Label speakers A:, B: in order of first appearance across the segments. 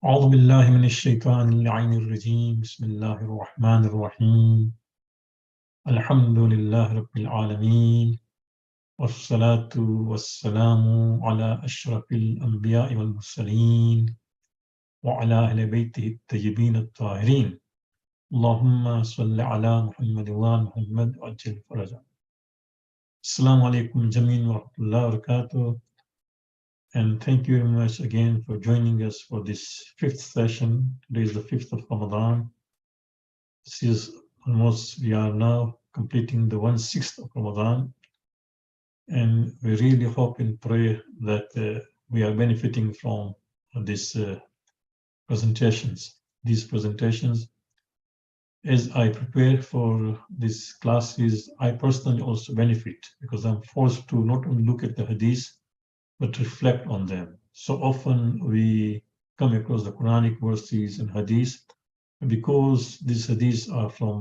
A: أعوذ بالله من الشيطان اللعين الرجيم بسم الله الرحمن الرحيم الحمد لله رب العالمين والصلاة والسلام على أشرف الأنبياء والمرسلين وعلى أهل بيته الطيبين الطاهرين اللهم صل على محمد وآل محمد وعجل فرجا. Assalamu alaikum jameen wa rahmatullahi wa barakatuh, and thank you very much again for joining us for this fifth session. Today is the 5th of Ramadan. This is almost, we are now completing the 1/6 of Ramadan, and we really hope and pray that we are benefiting from these presentations. As I prepare for these classes, I personally also benefit because I'm forced to not only look at the hadith, but reflect on them. So often we come across the Quranic verses and hadith, because these hadiths are from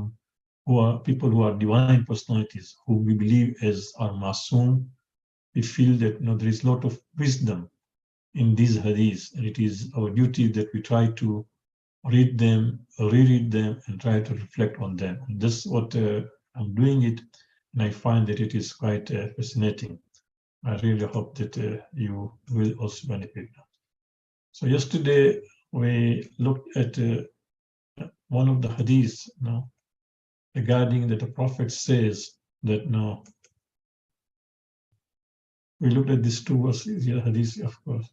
A: people who are divine personalities, who we believe as are masoom. We feel that there is a lot of wisdom in these hadiths, and it is our duty that we try to read them, reread them, and try to reflect on them. And this is what I'm doing it, and I find that it is quite fascinating. I really hope that you will also benefit. So yesterday we looked at one of the hadiths regarding that the Prophet says that we looked at these two verses, hadith, of course.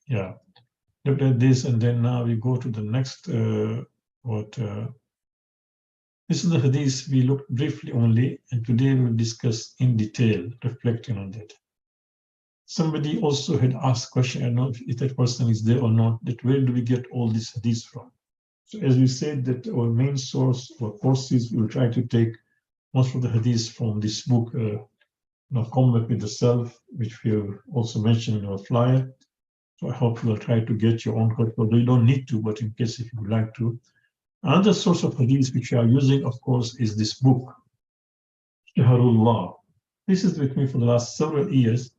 A: Yeah, looked at this, and then now we go to the next this is the hadith we looked briefly only, and today we'll discuss in detail, reflecting on that. Somebody also had asked question, I don't know if that person is there or not, that where do we get all these hadiths from? So as we said, that our main source for courses, we will try to take most of the hadiths from this book, Combat with the Self, which we have also mentioned in our flyer. So I hope you will try to get your own copy, although you don't need to, but in case if you would like to. Another source of hadiths which we are using, of course, is this book, Shahrullah. This is with me for the last several years.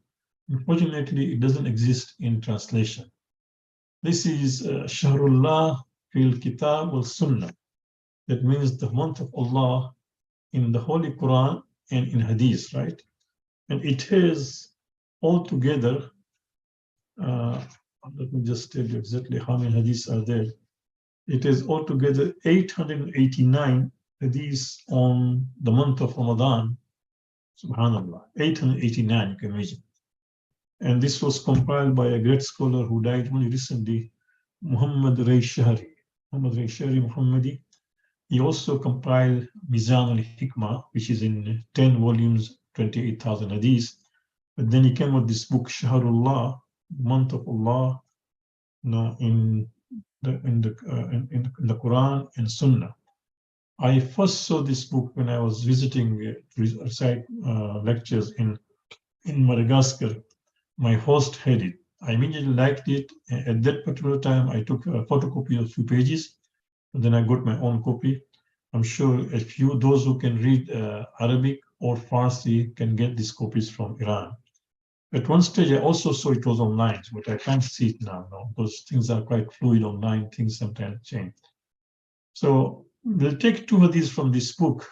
A: Unfortunately, it doesn't exist in translation. This is Shahrullah fil Kitab wal Sunnah. That means the month of Allah in the Holy Quran and in Hadith, right? And it has altogether, let me just tell you exactly how many hadiths are there. It is altogether 889 hadiths on the month of Ramadan. Subhanallah, 889, you can imagine. And this was compiled by a great scholar who died only recently, Muhammad Ray Shahri Muhammadi. He also compiled Mizan al-Hikmah, which is in 10 volumes, 28,000 hadiths. But then he came with this book, Shahrullah, month of Allah, in the Quran and Sunnah. I first saw this book when I was visiting to recite lectures in Madagascar. My host had it. I immediately liked it. At that particular time, I took a photocopy of a few pages, and then I got my own copy. I'm sure those who can read Arabic or Farsi can get these copies from Iran. At one stage, I also saw it was online, but I can't see it now, because things are quite fluid online, things sometimes change. So we'll take two of these from this book,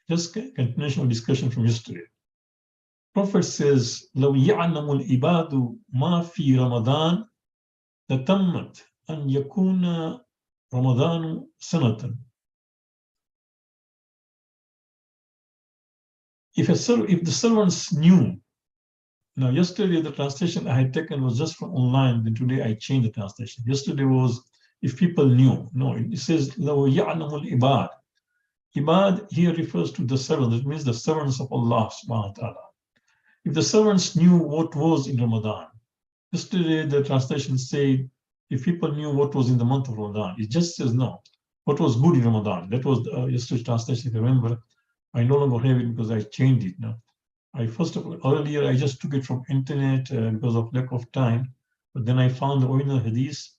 A: just continuation of discussion from yesterday. Prophet says, لو يعلم العباد ما في رمضان لتمت أن يكون رمضان سنة. If the servants knew, now yesterday the translation I had taken was just from online, then today I changed the translation. Yesterday was if people knew. No, it says لو يعلم العباد. Ibad here refers to the servants. It means the servants of Allah subhanahu wa ta'ala. If the servants knew what was in Ramadan, yesterday the translation said, if people knew what was in the month of Ramadan, it just says no, what was good in Ramadan. That was yesterday's translation, if you remember. I no longer have it because I changed it now. Earlier I just took it from internet because of lack of time, but then I found the original hadith.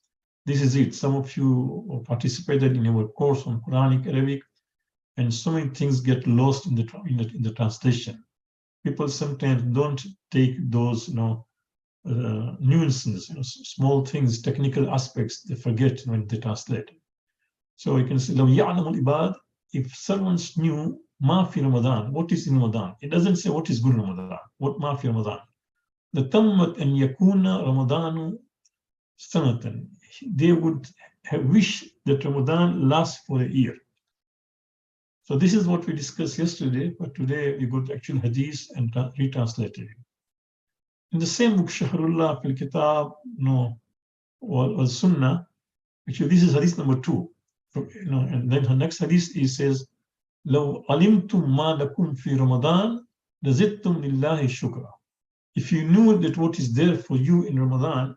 A: This is it. Some of you participated in our course on Quranic Arabic, and so many things get lost in the translation. People sometimes don't take those nuances, small things, technical aspects they forget when they translate. So you can say, لو يعلم العباد, if servants knew ما في Ramadan, what is in Ramadan? It doesn't say what is good Ramadan, what ما في Ramadan. لتمت أن يكون رمضان سنة. They would have wished that Ramadan lasts for a year. So this is what we discussed yesterday, but today we got actual hadith and retranslated. In the same book, Shahrullah fil Kitab, or Sunnah, actually this is hadith number 2. And then her next hadith he says, لو علمتم ما لكم في رمضان لزدتم لله شكرا. If you knew that what is there for you in Ramadan,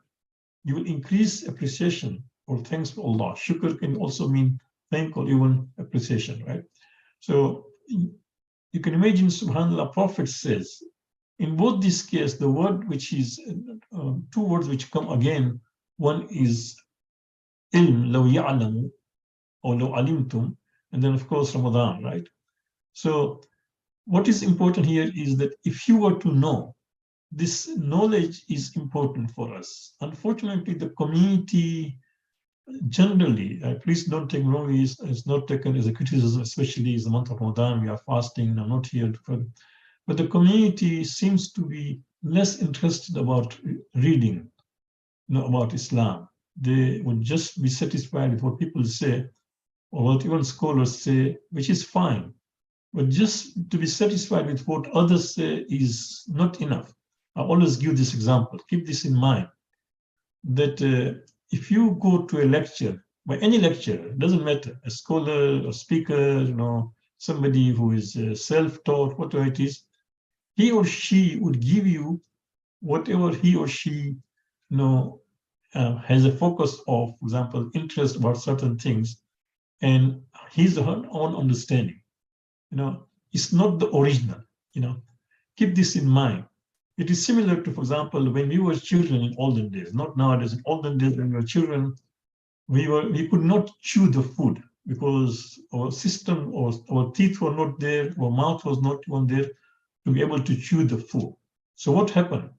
A: you will increase appreciation or thanks for Allah. Shukr can also mean thank or even appreciation, right? So you can imagine, subhanAllah, Prophet says, in both these cases, the word which is, 2 words which come again, one is ilm, law ya'lamu, or law alimtum, and then of course Ramadan, right? So what is important here is that if you were to know, this knowledge is important for us. Unfortunately, the community generally, please don't take me wrong, it's not taken as a criticism, especially as the month of Ramadan, we are fasting, I'm not here to, but the community seems to be less interested about reading, about Islam. They would just be satisfied with what people say, or what even scholars say, which is fine. But just to be satisfied with what others say is not enough. I always give this example. Keep this in mind, that if you go to a lecture, by any lecturer, it doesn't matter, a scholar, a speaker, somebody who is self-taught, whatever it is, he or she would give you whatever he or she has a focus of, for example, interest about certain things, and his or her own understanding. It's not the original. Keep this in mind. It is similar to, for example, when we were children in olden days, not nowadays. In olden days, when we were children, we could not chew the food because our system or our teeth were not there, our mouth was not even there to be able to chew the food. So what happened?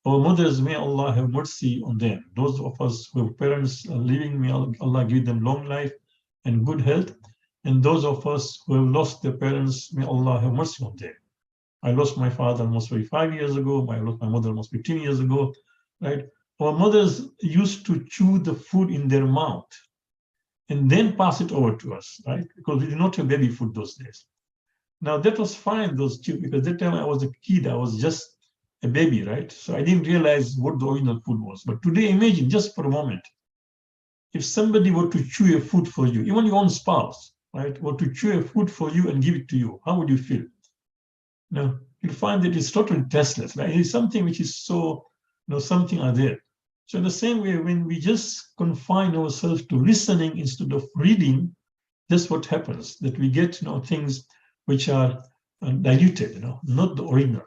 A: Our mothers, may Allah have mercy on them. Those of us who have parents living, may Allah give them long life and good health. And those of us who have lost their parents, may Allah have mercy on them. I lost my father almost 5 years ago. I lost my mother almost 15 years ago, right? Our mothers used to chew the food in their mouth and then pass it over to us, right? Because we did not have baby food those days. Now that was fine, those chew, because that time I was a kid, I was just a baby, right? So I didn't realize what the original food was. But today, imagine just for a moment, if somebody were to chew a food for you, even your own spouse, right, were to chew a food for you and give it to you, how would you feel? You'll find that it's totally tasteless, right? It's something which is so, something are there. So in the same way, when we just confine ourselves to listening instead of reading, that's what happens, that we get, things which are diluted, not the original.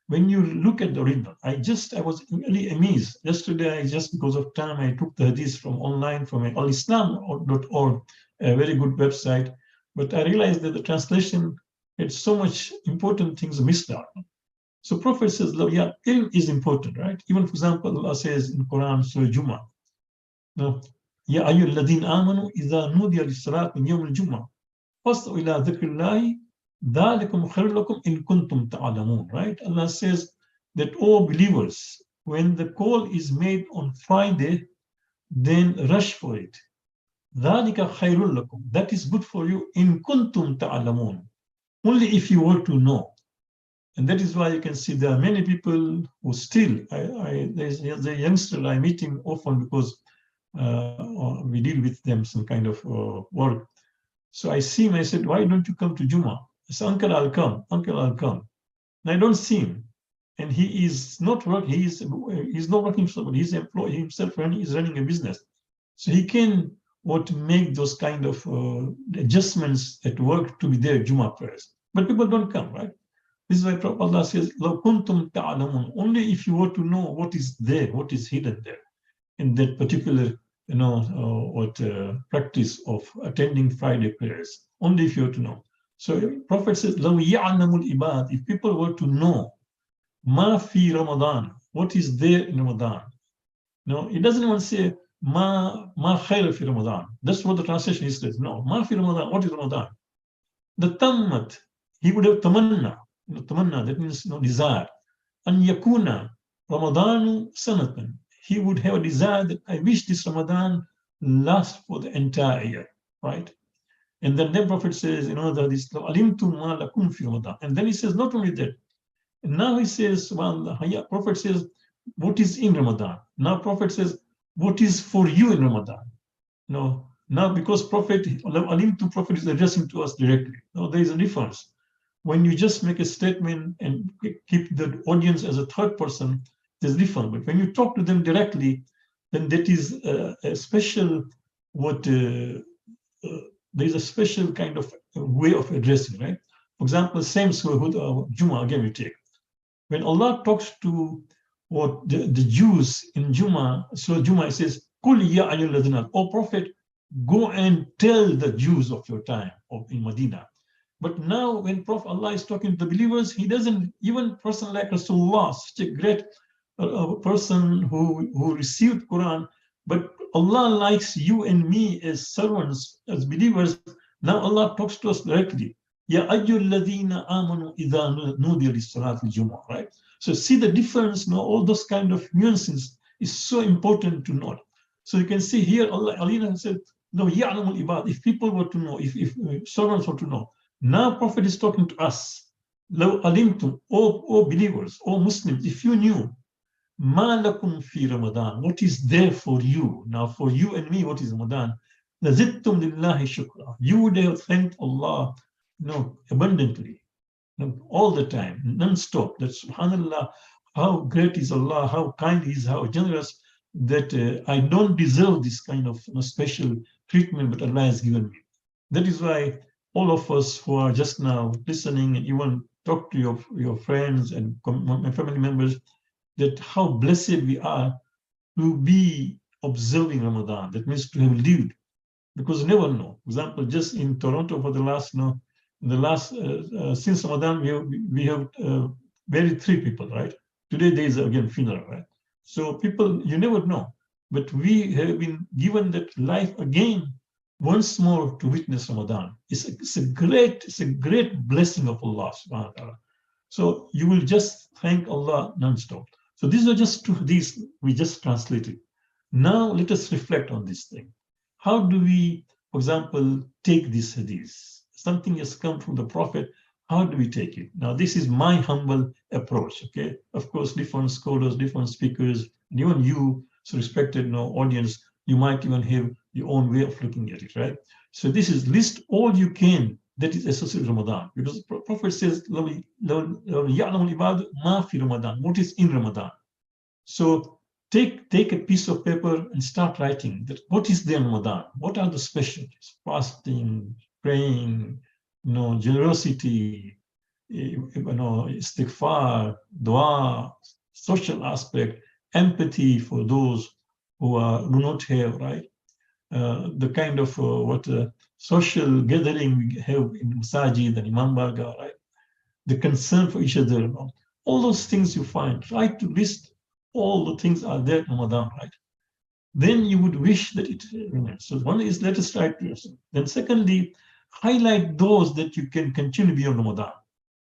A: When you look at the original, I was really amazed. Yesterday, because of time, I took the hadith from online, from alislam.org, a very good website, but I realized that the translation had so much important things missed out. So Prophet says, ilm is important, right? Even, for example, Allah says in Quran, Surah Jummah, Ya ayyuhal ladhina amanu idha nudiya lis-salat min yawm al-jum'ah fas'u ila dhikrillahi dhalikum khairun lakum in kuntum ta'lamun, right? Allah says that all believers, when the call is made on Friday, then rush for it. Dhalika khairun lakum, that is good for you in kuntum ta'lamun, only if you were to know. And that is why you can see there are many people who still, there's a youngster, I meet him often because we deal with them some kind of work. So I see him, I said, why don't you come to Jummah? I said, Uncle, I'll come. Uncle, I'll come. And I don't see him. And he is not working, he's not working for somebody, he's employed himself, and he's running a business. So he can make those kind of adjustments at work to be there, Jummah prayers. But people don't come, right? This is why Allah says, لَوْ كُنْتُمْ تَعْلَمُونَ, only if you were to know what is there, what is hidden there in that particular, practice of attending Friday prayers, only if you were to know. So Prophet says, لَوْ يَعْلَمُ الْإِبَادِ, if people were to know, مَا فِي Ramadan, what is there in Ramadan. No, it doesn't even say ma khair fi Ramadan. That's what the translation is. No, ma fi Ramadan. What is Ramadan? The tammat, he would have tamanna. Tamanna, that means desire. An yakuna Ramadanu sanatan. He would have a desire that I wish this Ramadan lasts for the entire year, right? And then the Prophet says, this alimtum ma lakum fi Ramadan. And then he says, not only that, and now he says, Prophet says, what is in Ramadan? Now Prophet says, what is for you in Ramadan? No, now because Prophet is addressing to us directly. No, there is a difference. When you just make a statement and keep the audience as a third person, there's different. But when you talk to them directly, then that is a special there's a special kind of way of addressing, right? For example, same Surah Juma again we take. When Allah talks to the Jews in Juma, Surah Juma, it says, Kul ya ayyuhalladhina, O Prophet, go and tell the Jews of your time in Medina. But now when Prophet Allah is talking to the believers, he doesn't, even a person like Rasulullah, such a great person who received Quran, but Allah likes you and me as servants, as believers. Now Allah talks to us directly. Ya ayyuhalladhina amanu idha nudiya lis-salati al-jumu'ah, right? So see the difference, all those kind of nuances is so important to note. So you can see here, Allah said, no, ya'lamul ibad, if people were to know, if servants were to know. Now Prophet is talking to us. Law alimtum, O believers, O Muslims, if you knew, ma lakum fi Ramadan, what is there for you? Now for you and me, what is Ramadan? Lazittum lillahi shukra. You would have thanked Allah abundantly, all the time, non-stop. That subhanallah, how great is Allah, how kind He is, how generous, that I don't deserve this kind of special treatment, but Allah has given me. That is why all of us who are just now listening and even talk to your friends and my family members, that how blessed we are to be observing Ramadan. That means to have lived, because you never know. For example, just in Toronto for the last, since Ramadan, we have buried 3 people, right? Today there is again funeral, right? So people, you never know, but we have been given that life again once more to witness Ramadan. It's a great blessing of Allah subhanahu wa ta'ala. So you will just thank Allah non-stop. So these are just these we just translated. Now let us reflect on this thing. How do we, for example, take this hadith? Something has come from the Prophet. How do we take it? Now, this is my humble approach, okay? Of course, different scholars, different speakers, and even you, so respected audience, you might even have your own way of looking at it, right? So this is list all you can that is associated with Ramadan, because the Prophet says, ma fi Ramadan, what is in Ramadan? So take a piece of paper and start writing that what is there in Ramadan? What are the specialties? Fasting, praying, generosity, istighfar, dua, social aspect, empathy for those who do not have, right? The kind of social gathering we have in Masajid and Imam Barga, right? The concern for each other, all those things you find. Try to list all the things are there in Ramadan, right? Then you would wish that it remains. So one is, let us try to yourself. Then secondly, highlight those that you can continue beyond Ramadan.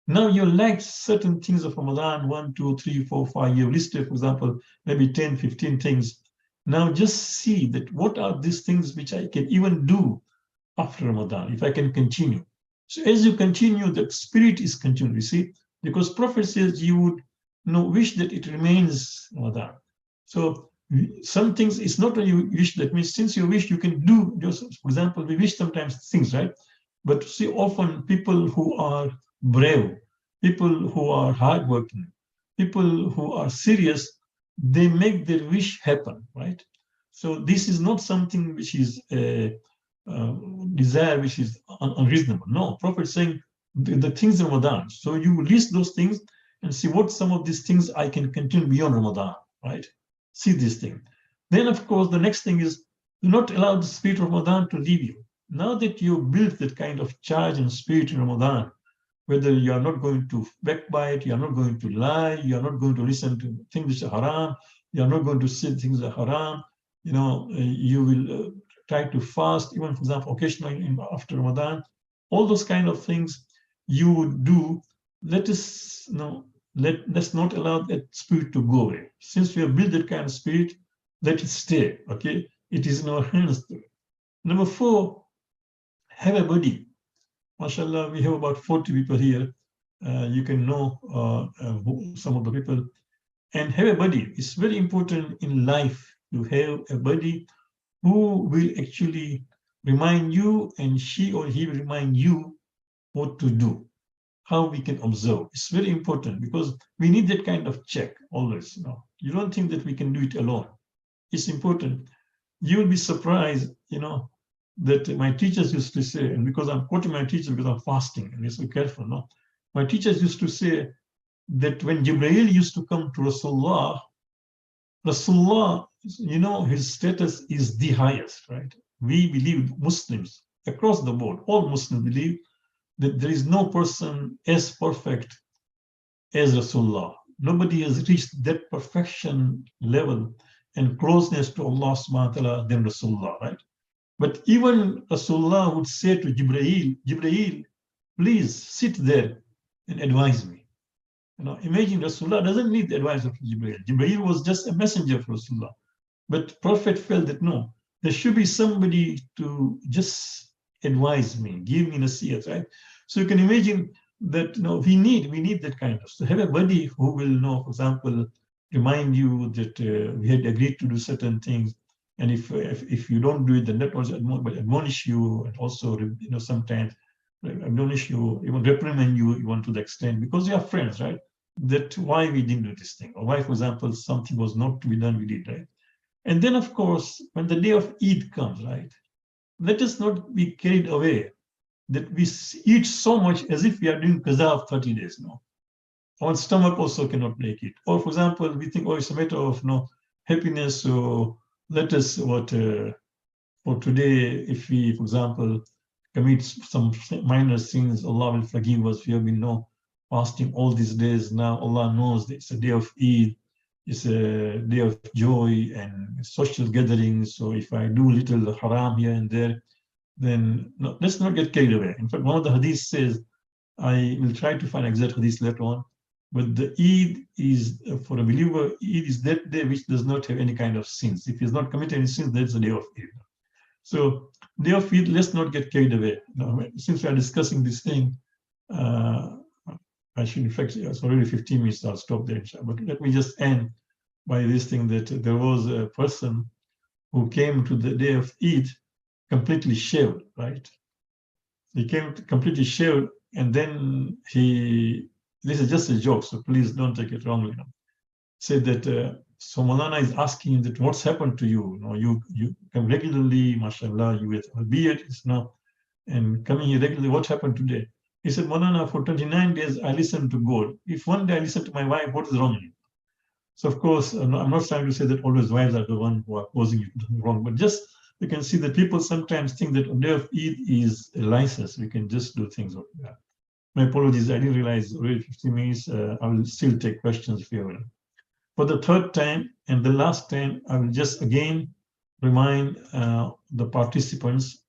A: Now you like certain things of Ramadan, 1, 2, 3, 4, 5, you listed, for example, maybe 10, 15 things. Now just see that what are these things which I can even do after Ramadan, if I can continue. So as you continue, the spirit is continuing, you see, because Prophet says you would wish that it remains Ramadan. So some things, it's not only you wish, that means since you wish, you can do. Just, for example, we wish sometimes things, right? But see, often people who are brave, people who are hardworking, people who are serious, they make their wish happen, right? So this is not something which is a desire which is unreasonable. No, Prophet is saying the things in Ramadan. So you list those things and see what some of these things I can continue beyond Ramadan, right? See this thing. Then, of course, the next thing is do not allow the spirit of Ramadan to leave you. Now that you built that kind of charge and spirit in Ramadan, whether you are not going to backbite, you are not going to lie, you are not going to listen to things which are haram, you are not going to say things that are haram, you will try to fast, even for example, occasionally after Ramadan, all those kind of things you would do. Let us, let's not allow that spirit to go away. Since we have built that kind of spirit, let it stay, okay? It is in our hands. Number 4, have a buddy. MashaAllah, we have about 40 people here. You can know some of the people. And have a buddy. It's very important in life to have a buddy who will actually remind you, and she or he will remind you what to do, how we can observe. It's very important because we need that kind of check always. You don't think that we can do it alone. It's important. You will be surprised, that my teachers used to say, and because I'm quoting my teacher because I'm fasting, and you're so careful, no? My teachers used to say that when Jibreel used to come to Rasulullah, his status is the highest, right? We believe, Muslims across the board, all Muslims believe that there is no person as perfect as Rasulullah. Nobody has reached that perfection level and closeness to Allah subhanahu wa ta'ala than Rasulullah, right? But even Rasulullah would say to Jibreel, please sit there and advise me. Imagine Rasulullah doesn't need the advice of Jibreel. Jibreel was just a messenger for Rasulullah. But Prophet felt that no, there should be somebody to just advise me, give me nasihat, right? So you can imagine that we need that kind of. So have a buddy who will for example, remind you that we had agreed to do certain things. And if you don't do it, then that was admonish you, and also sometimes admonish you, even reprimand you, even to the extent, because you are friends, right? That why we didn't do this thing, or why, for example, something was not to be done, we did, right? And then, of course, when the day of Eid comes, right, let us not be carried away that we eat so much as if we are doing qaza of 30 days. Our stomach also cannot make it. Or, for example, we think, it's a matter of happiness, so let us for today, if we, for example, commit some minor sins, Allah will forgive us. We have been fasting all these days. Now Allah knows that it's a day of Eid, it's a day of joy and social gatherings. So if I do little haram here and there, then let's not get carried away. In fact, one of the hadiths says, I will try to find exact hadith later on, but the Eid is, for a believer, Eid is that day which does not have any kind of sins. If he's not committed any sins, that's the day of Eid. So, day of Eid, let's not get carried away. Since we are discussing this thing, I should, in fact, it's already 15 minutes, I'll stop there. But let me just end by this thing that there was a person who came to the day of Eid completely shaved, right? He came completely shaved, and then this is just a joke, so please don't take it wrongly. Said that so Maulana is asking that what's happened to you? You come regularly, mashallah, you with a beard, and coming here regularly, what happened today? He said, Maulana, for 29 days I listened to God. If one day I listen to my wife, what is wrong with you? So of course, I'm not trying to say that always wives are the one who are causing you wrong, but just you can see that people sometimes think that on day of Eid is a license. We can just do things like that. My apologies, I didn't realize already 15 minutes. I will still take questions if you will. For the third time and the last time, I will just again remind the participants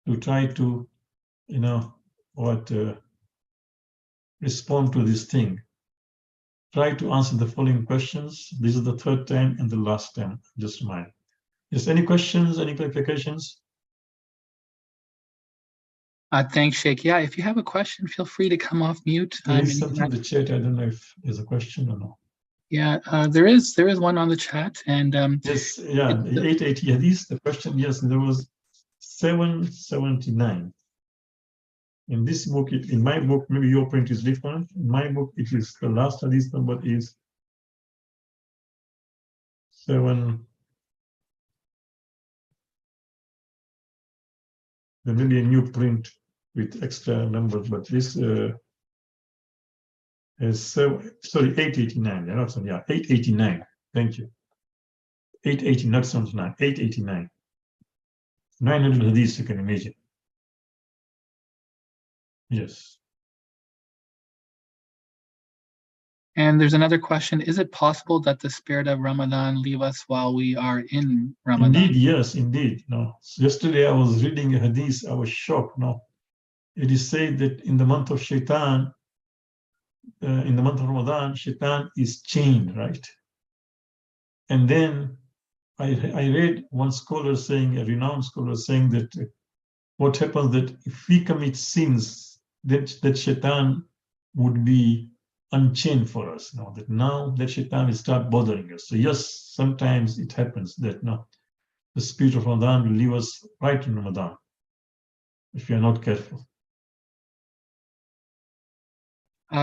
A: to try to, respond to this thing. Try to answer the following questions. This is the third time and the last time, just remind. Is any questions, any clarifications?
B: Thanks, Sheikh. Yeah, if you have a question, feel free to come off mute.
A: There's something in the chat. I don't know if there's a question or not.
B: Yeah, there is one on the chat, and
A: yes, yeah, 880 hadith. The question, yes, there was 779. In this book, in my book, maybe your print is different. In my book, it is the last hadith number is 7. There may be a new print with extra numbers, but this is 889. Yeah, 889. Thank you. 880, not 79. 889. 900 hadiths, you can imagine. Yes.
B: And there's another question. Is it possible that the spirit of Ramadan leave us while we are in Ramadan?
A: Indeed, yes, indeed. No. So yesterday I was reading a hadith, I was shocked. No. It is said that in the month of Shaitan, in the month of Ramadan, Shaitan is chained, right? And then I read one scholar saying, a renowned scholar saying that what happens that if we commit sins, that Shaitan would be unchained for us. That now that Shaitan will start bothering us. So yes, sometimes it happens that now the spirit of Ramadan will leave us right in Ramadan if we are not careful.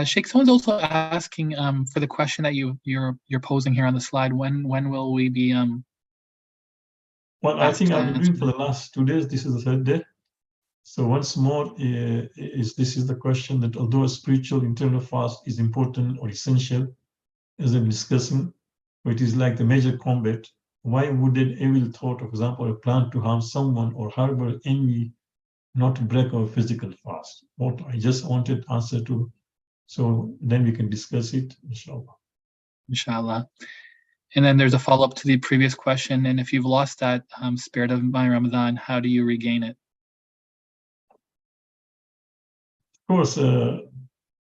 B: Sheikh, someone's also asking for the question that you're posing here on the slide. When will we be
A: Well, I think I've been doing for
B: answer
A: the last 2 days. This is the third day. So once more, this is the question that although a spiritual internal fast is important or essential, as I'm discussing, it is like the major combat. Why would an evil thought, for example, a plan to harm someone or harbor envy not break our physical fast? What I just wanted answer to, so then we can discuss it, inshallah.
B: Inshallah. And then there's a follow-up to the previous question. And if you've lost that spirit of my Ramadan, how do you regain it?
A: Of course,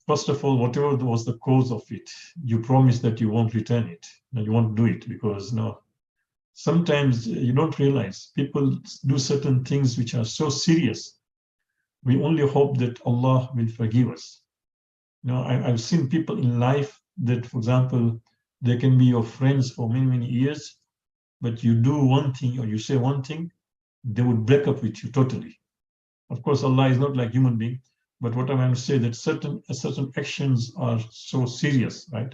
A: first of all, whatever was the cause of it, you promise that you won't return it, and you won't do it because sometimes you don't realize people do certain things which are so serious. We only hope that Allah will forgive us. I've seen people in life that, for example, they can be your friends for many, many years, but you do one thing or you say one thing, they would break up with you totally. Of course, Allah is not like human being, but what I'm going to say that certain actions are so serious, right?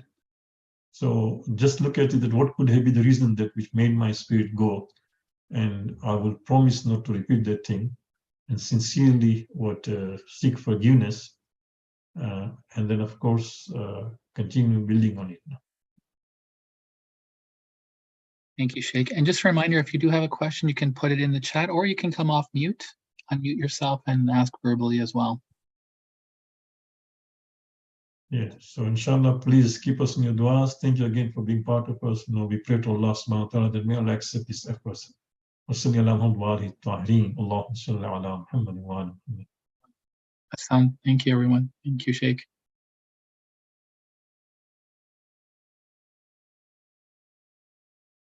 A: So just look at it, that what could be the reason that which made my spirit go, and I will promise not to repeat that thing, and sincerely seek forgiveness, and then of course continue building on it.
B: Thank you, Sheikh. And just a reminder, if you do have a question, you can put it in the chat, or you can come off mute, unmute yourself, and ask verbally as well.
A: Yeah, so inshallah, please keep us in your du'as. Thank you again for being part of us. We pray to Allah subhanahu wa ta'ala that may Allah accept this effort.
B: Thank you, everyone. Thank you, Sheikh.